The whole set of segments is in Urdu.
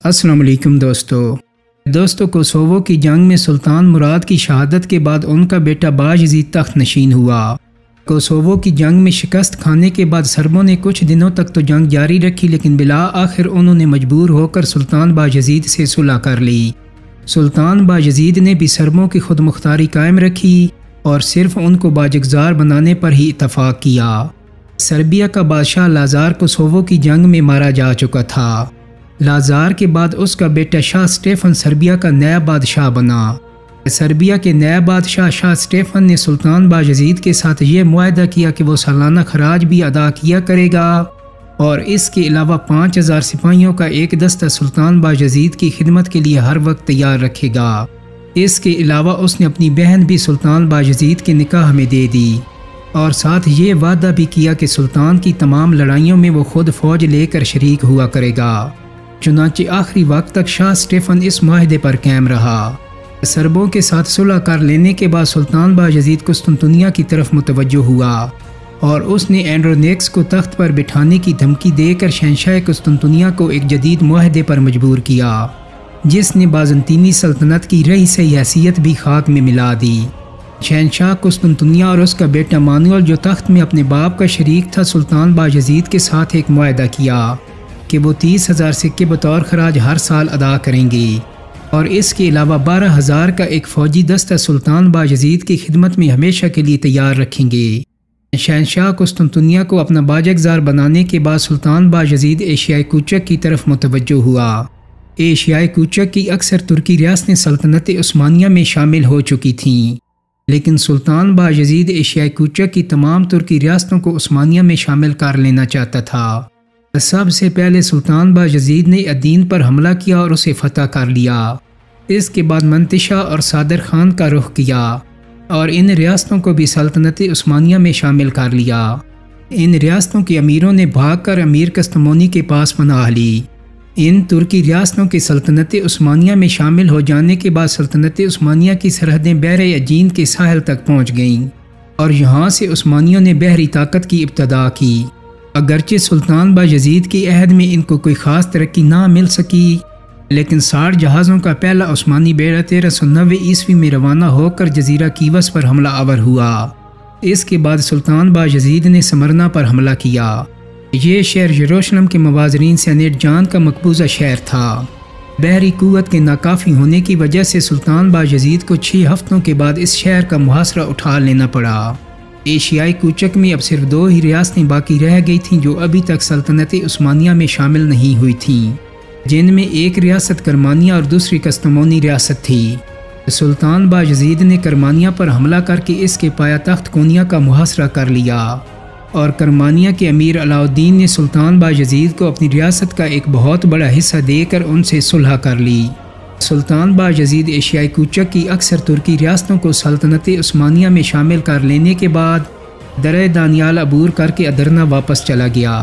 السلام علیکم دوستو کوسوو کی جنگ میں سلطان مراد کی شہادت کے بعد ان کا بیٹا باجزید تخت نشین ہوا۔ کوسوو کی جنگ میں شکست کھانے کے بعد سربوں نے کچھ دنوں تک تو جنگ جاری رکھی، لیکن بالآخر انہوں نے مجبور ہو کر سلطان باجزید سے صلح کر لی۔ سلطان باجزید نے بھی سربوں کی خود مختاری قائم رکھی اور صرف ان کو باجگزار بنانے پر ہی اتفاق کیا۔ سربیا کا بادشاہ لازار کوسوو کی جنگ میں مارا جا چکا تھا۔ لازار کے بعد اس کا بیٹا شاہ اسٹیفن سربیا کا نیا بادشاہ بنا۔ سربیا کے نیا بادشاہ شاہ اسٹیفن نے سلطان باجزید کے ساتھ یہ معاہدہ کیا کہ وہ سالانہ خراج بھی ادا کیا کرے گا اور اس کے علاوہ 5000 سپاہیوں کا ایک دستہ سلطان باجزید کی خدمت کے لیے ہر وقت تیار رکھے گا۔ اس کے علاوہ اس نے اپنی بہن بھی سلطان باجزید کے نکاح میں دے دی اور ساتھ یہ وعدہ بھی کیا کہ سلطان کی تمام لڑائیوں میں وہ خود فوج لے کر شریک ہوا کرے گا۔ چنانچہ آخری وقت تک شاہ اسٹیفن اس معاہدے پر قائم رہا۔ سربوں کے ساتھ صلح کر لینے کے بعد سلطان باجزید قسطنطنیہ کی طرف متوجہ ہوا اور اس نے اینڈرونیکس کو تخت پر بٹھانے کی دھمکی دے کر شہنشاہ قسطنطنیہ کو ایک جدید معاہدے پر مجبور کیا، جس نے بازنطینی سلطنت کی رئیس حیثیت بھی خاک میں ملا دی۔ شہنشاہ قسطنطنیہ اور اس کا بیٹا مانوئل جو تخت میں اپنے باپ کا شریک تھا، سلطان باجزید کے ساتھ ایک معاہدہ کیا کہ وہ 30,000 سکے بطور خراج ہر سال ادا کریں گے اور اس کے علاوہ 12,000 کا ایک فوجی دستہ سلطان باجزید کی خدمت میں ہمیشہ کے لیے تیار رکھیں گے۔ شہنشاہ قسطنطنیہ کو اپنا باجگزار بنانے کے بعد سلطان باجزید ایشیائی کوچک کی طرف متوجہ ہوا۔ ایشیائی کوچک کی اکثر ترکی ریاستیں سلطنت عثمانیہ میں شامل ہو چکی تھیں، لیکن سلطان باجزید ایشیائی کوچک کی تمام ترکی ریاستوں کو عثمانیہ میں شامل کر لینا چاہتا تھا۔ سب سے پہلے سلطان باجزید نے الدین پر حملہ کیا اور اسے فتح کر لیا۔ اس کے بعد منتشا اور صادر خان کا رخ کیا اور ان ریاستوں کو بھی سلطنت عثمانیہ میں شامل کر لیا۔ ان ریاستوں کے امیروں نے بھاگ کر امیر کستمونی کے پاس پناہ لی۔ ان ترکی ریاستوں کے سلطنت عثمانیہ میں شامل ہو جانے کے بعد سلطنت عثمانیہ کی سرحدیں بحر عجین کے ساحل تک پہنچ گئیں اور یہاں سے عثمانیوں نے بحری طاقت کی ابتدا کی۔ اگرچہ سلطان باجزید کی عہد میں ان کو کوئی خاص ترقی نہ مل سکی، لیکن 60 جہازوں کا پہلا عثمانی بیڑا 1390 عیسوی میں روانہ ہو کر جزیرہ کیوس پر حملہ آور ہوا۔ اس کے بعد سلطان باجزید نے سمرنا پر حملہ کیا۔ یہ شہر یروشلم کے موازرین سینیٹ جان کا مقبوضہ شہر تھا۔ بحری قوت کے ناکافی ہونے کی وجہ سے سلطان باجزید کو 6 ہفتوں کے بعد اس شہر کا محاصرہ اٹھا لینا پڑا۔ ایشیائی کوچک میں اب صرف 2 ہی ریاستیں باقی رہ گئی تھیں جو ابھی تک سلطنت عثمانیہ میں شامل نہیں ہوئی تھیں، جن میں ایک ریاست کرمانیہ اور دوسری کستمونی ریاست تھی۔ سلطان باجزید نے کرمانیہ پر حملہ کر کے اس کے پایا تخت کونیا کا محاصرہ کر لیا اور کرمانیہ کے امیر علاؤالدین نے سلطان باجزید کو اپنی ریاست کا ایک بہت بڑا حصہ دے کر ان سے صلح کر لی۔ سلطان باجزید ایشیائی کوچک کی اکثر ترکی ریاستوں کو سلطنت عثمانیہ میں شامل کر لینے کے بعد درہ دانیال عبور کر کے ادرنا واپس چلا گیا۔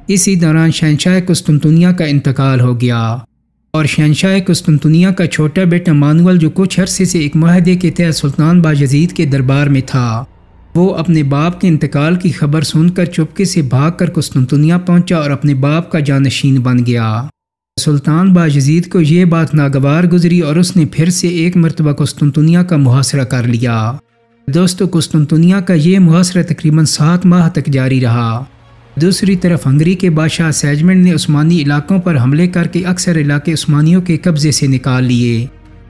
اسی دوران شہنشاہ قسطنطنیہ کا انتقال ہو گیا اور شہنشاہ قسطنطنیہ کا چھوٹا بیٹا مانوئل جو کچھ عرصے سے ایک معاہدے کے تحت سلطان باجزید کے دربار میں تھا، وہ اپنے باپ کے انتقال کی خبر سن کر چپکے سے بھاگ کر قسطنطنیہ پہنچا اور اپنے باپ کا جانشین بن گیا۔ سلطان باجزید کو یہ بات ناگوار گزری اور اس نے پھر سے ایک مرتبہ قسطنطنیہ کا محاصرہ کر لیا۔ قسطنطنیہ کا یہ محاصرہ تقریباً 7 ماہ تک جاری رہا۔ دوسری طرف ہنگری کے بادشاہ سیجمنڈ نے عثمانی علاقوں پر حملے کر کے اکثر علاقے عثمانیوں کے قبضے سے نکال لیے۔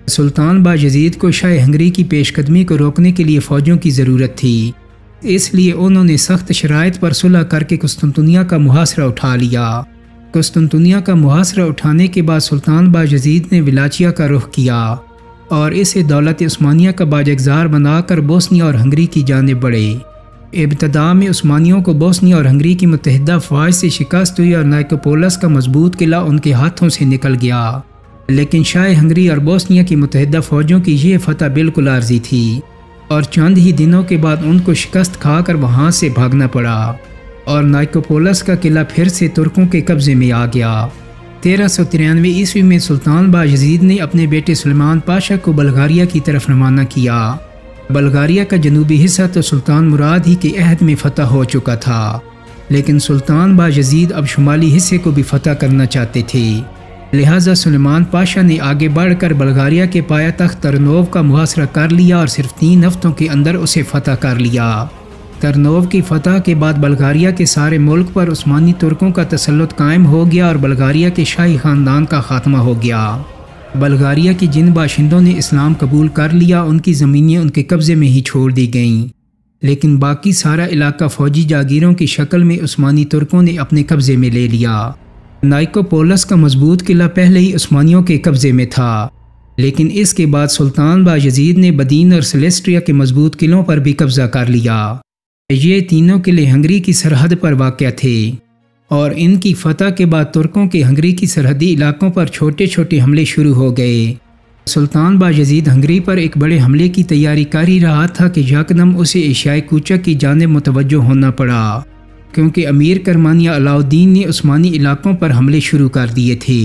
سلطان باجزید کو شاہ ہنگری کی پیش قدمی کو روکنے کے لیے فوجوں کی ضرورت تھی، اس لیے انہوں نے سخت شرائط پر صلح کر کے قسطنطنیہ کا محاصرہ اٹھا لیا۔ قسطنطنیہ کا محاصرہ اٹھانے کے بعد سلطان باجزید نے ولاچیا کا رخ کیا اور اسے دولت عثمانیہ کا باجگزار بنا کر بوسنیا اور ہنگری کی جانب بڑھے۔ ابتدا میں عثمانیوں کو بوسنیا اور ہنگری کی متحدہ فوج سے شکست ہوئی اور نائکوپولس کا مضبوط قلعہ ان کے ہاتھوں سے نکل گیا، لیکن شاہ ہنگری اور بوسنیا کی متحدہ فوجوں کی یہ فتح بالکل عارضی تھی اور چند ہی دنوں کے بعد ان کو شکست کھا کر وہاں سے بھاگنا پڑا اور نائکوپولس کا قلعہ پھر سے ترکوں کے قبضے میں آ گیا۔ 1393 عیسوی میں سلطان باجزید نے اپنے بیٹے سلیمان پاشا کو بلغاریہ کی طرف روانہ کیا۔ بلغاریہ کا جنوبی حصہ تو سلطان مراد ہی کے عہد میں فتح ہو چکا تھا، لیکن سلطان باجزید اب شمالی حصے کو بھی فتح کرنا چاہتے تھے۔ لہٰذا سلیمان پاشا نے آگے بڑھ کر بلغاریہ کے پایہ تخت ترنوو کا محاصرہ کر لیا اور صرف 3 ہفتوں کے اندر اسے فتح کر لیا۔ ترنوو کی فتح کے بعد بلغاریہ کے سارے ملک پر عثمانی ترکوں کا تسلط قائم ہو گیا اور بلغاریہ کے شاہی خاندان کا خاتمہ ہو گیا۔ بلغاریہ کے جن باشندوں نے اسلام قبول کر لیا ان کی زمینیں ان کے قبضے میں ہی چھوڑ دی گئیں، لیکن باقی سارا علاقہ فوجی جاگیروں کی شکل میں عثمانی ترکوں نے اپنے قبضے میں لے لیا۔ نائکوپولس کا مضبوط قلعہ پہلے ہی عثمانیوں کے قبضے میں تھا، لیکن اس کے بعد سلطان باجزید نے بدین اور سلیسٹریا کے مضبوط قلعوں پر بھی قبضہ کر لیا۔ یہ تینوں قلعے ہنگری کی سرحد پر واقع تھے اور ان کی فتح کے بعد ترکوں کے ہنگری کی سرحدی علاقوں پر چھوٹے چھوٹے حملے شروع ہو گئے۔ سلطان باجزید ہنگری پر ایک بڑے حملے کی تیاری کر ہی رہا تھا کہ یکدم اسے ایشیائے کوچہ کی جانب متوجہ ہونا پڑا، کیونکہ امیر کرمانیہ علاء الدین نے عثمانی علاقوں پر حملے شروع کر دیے تھے۔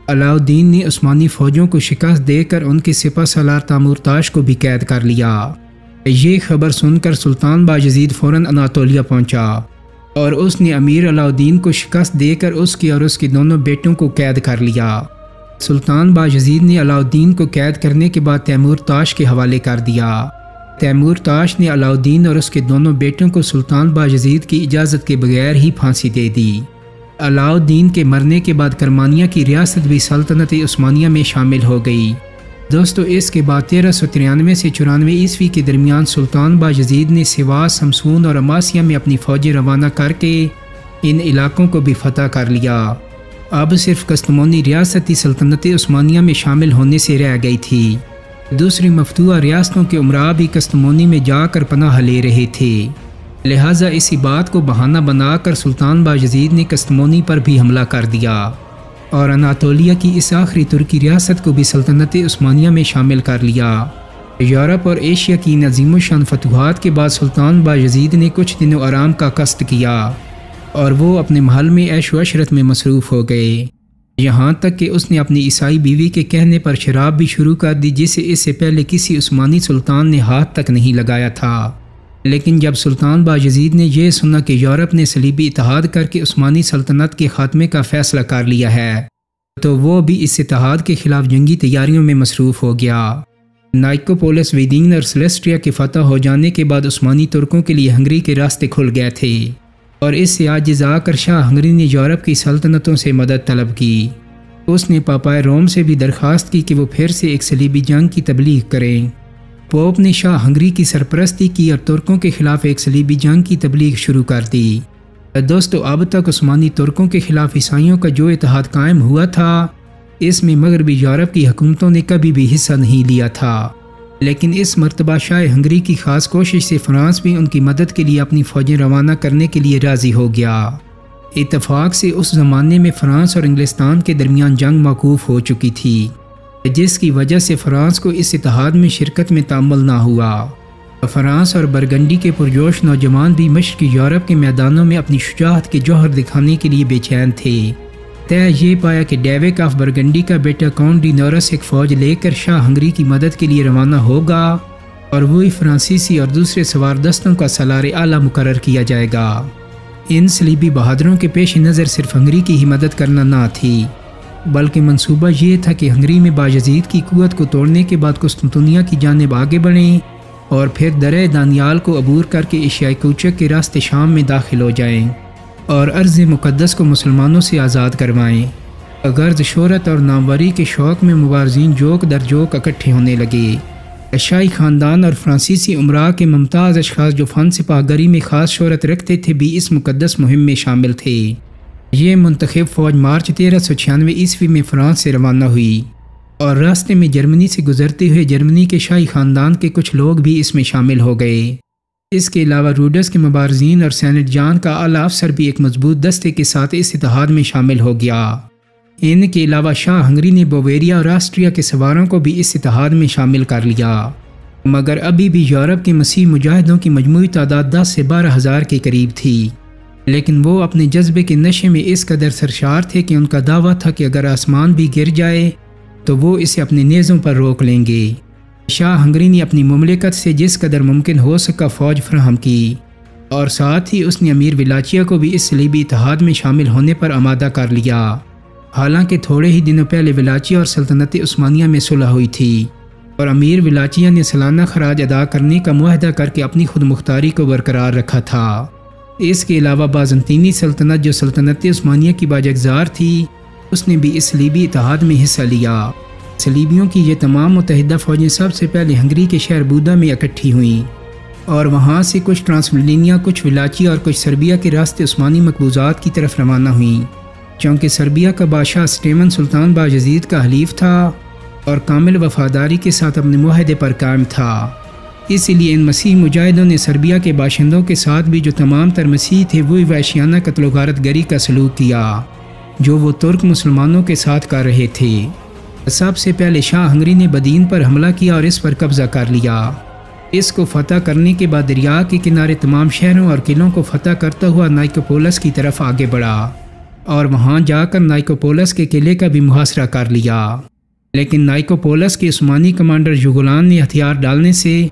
علاء الدین نے عثمانی فوجوں کو شکست دے کر ان کے سپہ سالار تیمورتاش کو بھی قید کر لیا۔ یہ خبر سن کر سلطان باجزید فوراً اناطولیہ پہنچا اور اس نے امیر علاء الدین کو شکست دے کر اس کے اور اس کے دونوں بیٹوں کو قید کر لیا۔ سلطان باجزید نے علاء الدین کو قید کرنے کے بعد تیمورتاش کے حوالے کر دیا۔ تیمورتاش نے علاء الدین اور اس کے دونوں بیٹوں کو سلطان باجزید کی اجازت کے بغیر ہی پھانسی دے دی۔ علاء الدین کے مرنے کے بعد کرمانیہ کی ریاست بھی سلطنت عثمانیہ میں شامل ہو گئی۔ دوستو اس کے بعد 1393 سے 94 عیسوی کے درمیان سلطان باجزید نے سواس، سمسون اور اماسیہ میں اپنی فوجیں روانہ کر کے ان علاقوں کو بھی فتح کر لیا۔ اب صرف کستمونی ریاستی سلطنت عثمانیہ میں شامل ہونے سے رہ گئی تھی۔ دوسری مفتوحہ ریاستوں کے امراء بھی کستمونی میں جا کر پناہ لے رہے تھے، لہٰذا اسی بات کو بہانہ بنا کر سلطان باجزید نے کستمونی پر بھی حملہ کر دیا اور اناطولیہ کی اس آخری ترکی ریاست کو بھی سلطنت عثمانیہ میں شامل کر لیا۔ یورپ اور ایشیا کی ان عظیم الشان فتوحات کے بعد سلطان باجزید نے کچھ دنوں آرام کا قصد کیا اور وہ اپنے محل میں عیش و عشرت میں مصروف ہو گئے، یہاں تک کہ اس نے اپنی عیسائی بیوی کے کہنے پر شراب بھی شروع کر دی، جسے اس سے پہلے کسی عثمانی سلطان نے ہاتھ تک نہیں لگایا تھا۔ لیکن جب سلطان باجزید نے یہ سنا کہ یورپ نے صلیبی اتحاد کر کے عثمانی سلطنت کے خاتمے کا فیصلہ کر لیا ہے، تو وہ بھی اس اتحاد کے خلاف جنگی تیاریوں میں مصروف ہو گیا۔ نائکوپولس، ویدین اور سلیسٹریا کے فتح ہو جانے کے بعد عثمانی ترکوں کے لیے ہنگری کے راستے کھل گئے تھے اور اس سے عاجز آ کر شاہ ہنگری نے یورپ کی سلطنتوں سے مدد طلب کی۔ اس نے پاپائے روم سے بھی درخواست کی کہ وہ پھر سے ایک صلیبی جنگ کی تبلیغ کریں۔ پوپ نے شاہ ہنگری کی سرپرستی کی اور ترکوں کے خلاف ایک صلیبی جنگ کی تبلیغ شروع کر دی۔ دوستو اب تک عثمانی ترکوں کے خلاف عیسائیوں کا جو اتحاد قائم ہوا تھا، اس میں مغربی یورپ کی حکومتوں نے کبھی بھی حصہ نہیں لیا تھا، لیکن اس مرتبہ شاہ ہنگری کی خاص کوشش سے فرانس بھی ان کی مدد کے لیے اپنی فوجیں روانہ کرنے کے لیے راضی ہو گیا۔ اتفاق سے اس زمانے میں فرانس اور انگلستان کے درمیان جنگ موقوف ہو چکی تھی، جس کی وجہ سے فرانس کو اس اتحاد میں شرکت میں تأمل نہ ہوا۔ فرانس اور برگنڈی کے پرجوش نوجوان بھی مشرقی یورپ کے میدانوں میں اپنی شجاعت کے جوہر دکھانے کے لیے بے چین تھے۔ طے یہ پایا کہ ڈیوک آف برگنڈی کا بیٹا کاؤنٹ ڈی نورس ایک فوج لے کر شاہ ہنگری کی مدد کے لیے روانہ ہوگا اور وہی فرانسیسی اور دوسرے سوار دستوں کا سالار اعلیٰ مقرر کیا جائے گا۔ ان صلیبی بہادروں کے پیش نظر صرف ہنگری کی ہی مدد کرنا نہ تھی، بلکہ منصوبہ یہ تھا کہ ہنگری میں باجزید کی قوت کو توڑنے کے بعد قسطنطنیہ کی جانب آگے بڑھیں اور پھر درہ دانیال کو عبور کر کے ایشیائی کوچک کے راستے شام میں داخل ہو جائیں اور ارض مقدس کو مسلمانوں سے آزاد کروائیں۔ غرض شہرت اور ناموری کے شوق میں مبارزین جوک در جوک اکٹھے ہونے لگے۔ شاہی خاندان اور فرانسیسی امراء کے ممتاز اشخاص جو فن سپاہ گری میں خاص شہرت رکھتے تھے بھی اس مقدس مہم میں شامل تھے۔ یہ منتخب فوج مارچ 1396 عیسوی میں فرانس سے روانہ ہوئی اور راستے میں جرمنی سے گزرتے ہوئے جرمنی کے شاہی خاندان کے کچھ لوگ بھی اس میں شامل ہو گئے۔ اس کے علاوہ روڈس کے مبارزین اور سینٹ جان کا اعلیٰ افسر بھی ایک مضبوط دستے کے ساتھ اس اتحاد میں شامل ہو گیا۔ ان کے علاوہ شاہ ہنگری نے بویریا اور آسٹریا کے سواروں کو بھی اس اتحاد میں شامل کر لیا، مگر ابھی بھی یورپ کے مسیح مجاہدوں کی مجموعی تعداد 10 سے 12 ہزار کے قریب تھی، لیکن وہ اپنے جذبے کے نشے میں اس قدر سرشار تھے کہ ان کا دعویٰ تھا کہ اگر آسمان بھی گر جائے تو وہ اسے اپنے نیزوں پر روک لیں گے۔ شاہ ہنگری نے اپنی مملکت سے جس قدر ممکن ہو سکا فوج فراہم کی اور ساتھ ہی اس نے امیر ولاچیا کو بھی اس صلیبی اتحاد میں شامل ہونے پر آمادہ کر لیا۔ حالانکہ تھوڑے ہی دنوں پہلے ولاچیا اور سلطنت عثمانیہ میں صلح ہوئی تھی اور امیر ولاچیا نے سالانہ خراج ادا کرنے کا معاہدہ کر کے اپنی خود مختاری کو برقرار رکھا تھا۔ اس کے علاوہ بازنطینی سلطنت جو سلطنت عثمانیہ کی باجگزار تھی، اس نے بھی اس صلیبی اتحاد میں حصہ لیا۔ صلیبیوں کی یہ تمام متحدہ فوجیں سب سے پہلے ہنگری کے شہر بودا میں اکٹھی ہوئیں اور وہاں سے کچھ ٹرانسملینیا، کچھ ولاچیا اور کچھ سربیا کے راستے عثمانی مقبوضات کی طرف روانہ ہوئیں، چونکہ سربیا کا بادشاہ اسٹیون سلطان باجزید کا حلیف تھا اور کامل وفاداری کے ساتھ اپنے معاہدے پر قائم تھا۔ اسی لیے ان مسیح مجاہدوں نے سربیا کے باشندوں کے ساتھ بھی جو تمام تر مسیح تھے وہی وحشیانہ قتل و غارت گری کا سلوک کیا جو وہ ترک مسلمانوں کے ساتھ کر رہے تھے۔ سب سے پہلے شاہ ہنگری نے بدین پر حملہ کیا اور اس پر قبضہ کر لیا۔ اس کو فتح کرنے کے بعد دریا کے کنارے تمام شہروں اور قلعوں کو فتح کرتا ہوا نائکوپولس کی طرف آگے بڑھا اور وہاں جا کر نائکوپولس کے قلعے کا بھی محاصرہ کر لیا، لیکن نائکوپولس کے عثمانی کمانڈر یوگولان نے ہتھیار ڈالنے سے